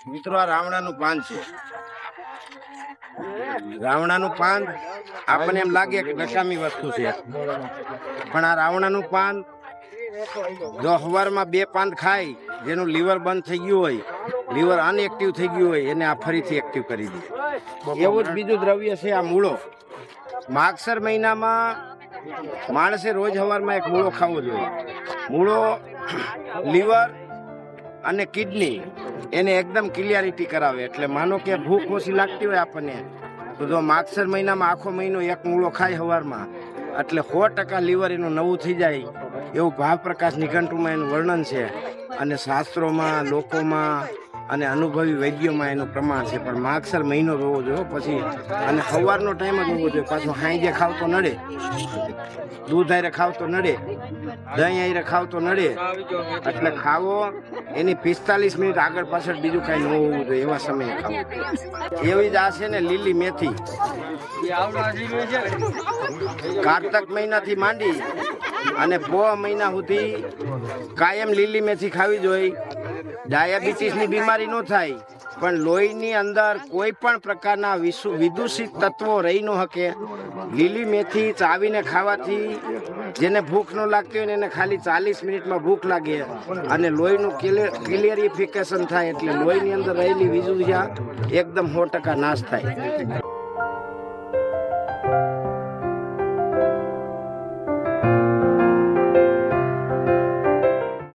મિત્રો આ રાવણાનું પાન છે. રાવણાનું પાન આપણને એમ લાગે કે નકામી વસ્તુ છે, પણ આ રાવણાનું પાન જો સવારમાં 2 પાન ખાય, જેનું લીવર બંધ થઈ ગયું હોય, લીવર અનએક્ટિવ થઈ ગયું હોય, એને આ ફરીથી એક્ટિવ કરી દે. એવું જ બીજું દ્રવ્ય છે આ મૂળો. માગસર મહિનામાં માણસે રોજ સવારમાં એક મૂળો ખાવો જોઈએ. મૂળો લીવર અને કિડની એને એકદમ ક્લિયરિટી કરાવે. એટલે માનો કે ભૂખ ઓછી લાગતી હોય આપણને, તો જો માગસર મહિનામાં આખો મહિનો એક મૂળો ખાય સવારમાં, એટલે 100% લીવર એનું નવું થઈ જાય. એવું ભાવપ્રકાશ નિઘંટુમાં એનું વર્ણન છે, અને શાસ્ત્રોમાં, લોકોમાં અને અનુભવી વૈદ્યોમાં એનું પ્રમાણ છે. પણ માગસર મહિનો જોવો જોઈએ પછી, અને સવારનો ટાઈમ જ હોવો જોઈએ. પાછું હાંજે ખાવ તો નડે, દૂધ હારે ખાવ તો નડે, દહીં હારે ખાવ તો નડે. એટલે ખાવો એની 45 મિનિટ આગળ પાછળ બીજું કાંઈ ન હોવું જોઈએ, એવા સમયે ખાવું. એવી જ આ છે ને લીલી મેથી. કારતક મહિનાથી માંડી અને પોહ મહિના સુધી કાયમ લીલી મેથી ખાવી જોઈએ. ડાયાબિટીસની બીમારી ન થાય, પણ લોહીની અંદર કોઈ પણ પ્રકારના વિદૂષિત તત્વો રહી ન શકે. લીલી મેથી ચાવીને ખાવાથી જેને ભૂખ ન લાગતી હોય ને એને ખાલી 40 મિનિટમાં ભૂખ લાગે, અને લોહીનું ક્લિયરિફિકેશન થાય. એટલે લોહીની અંદર રહેલી વિજુજ્યા એકદમ 100% નાશ થાય.